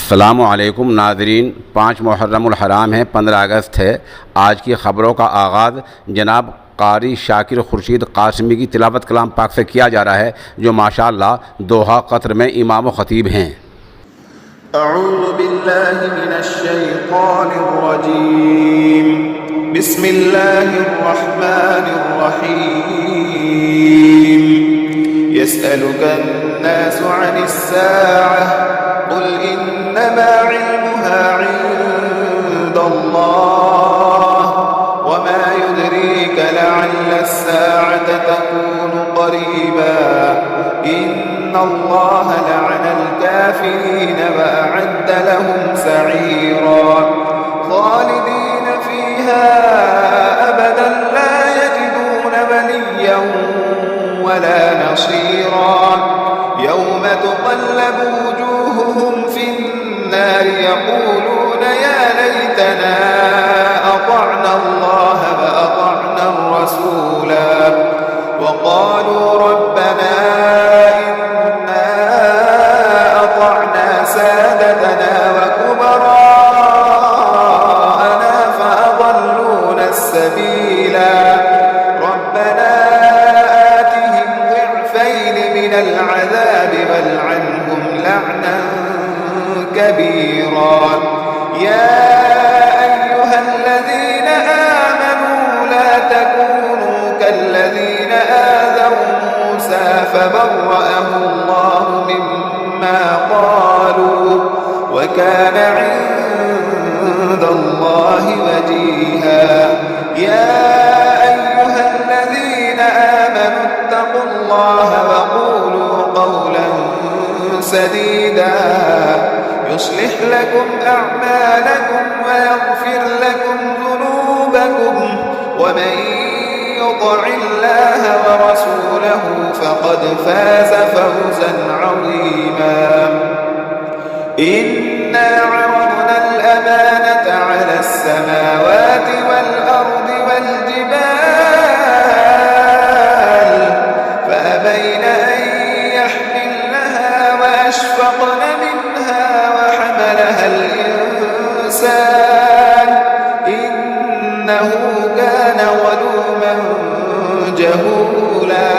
अस्सलामु अलैकुम नाज़रीन। 5 मुहर्रमुल हराम है, 15 अगस्त है। आज की ख़बरों का आगाज़ जनाब कारी शाकिर खुर्शीद कासमी की तिलावत कलाम पाक से किया जा रहा है, जो माशाअल्लाह दोहा कतर में इमाम व ख़तीब हैं। अऊज़ु बिल्लाहि मिनश शैतानिर रजीम। बिस्मिल्लाहिर रहमानिर रहीम। यसअलुकन नासु अनिस साअह कुल इन्नमा इल्मुहा इंदल्लाह वमा युद्रीका लअल्ला अस्साअत तकूनु क़रीबा इन्नल्लाह लअनल काफिरीन व अअद्द लहुम सईरा खालिदीन फीहा अबदन ला यजिदून वलिय्यन वला नसीरा यौम तुक़ल्लबु वुजूहुहुम फिन्नार यक़ूलून या लैतना अतअना अल्लाह व अतअना अर्रसूला वक़ालू रब्बना इन्ना अतअना सादतना व कुबराअना फ़अضلूना السبيلا ربنا آتهم ضعفين من العذاب والعنهم لعنا كبيرا يا أيها الذين آمنوا لا تكونوا كالذين آذوا موسى فبرأه الله مما قالوا وكان عند الله وجيها يا أيها الذين آمنوا اتقوا الله وقولوا قولا سديدا يصلح لكم أعمالكم ويغفر لكم ذنوبكم ومن يطع الله ورسوله فقد فاز فوزا عظيما إنا عرضنا الأمانة على السماوات والأرض والجبال فأبين أن يحملنها وأشفقن منها وحملها الإنسان إنه كان ظلوما جهولا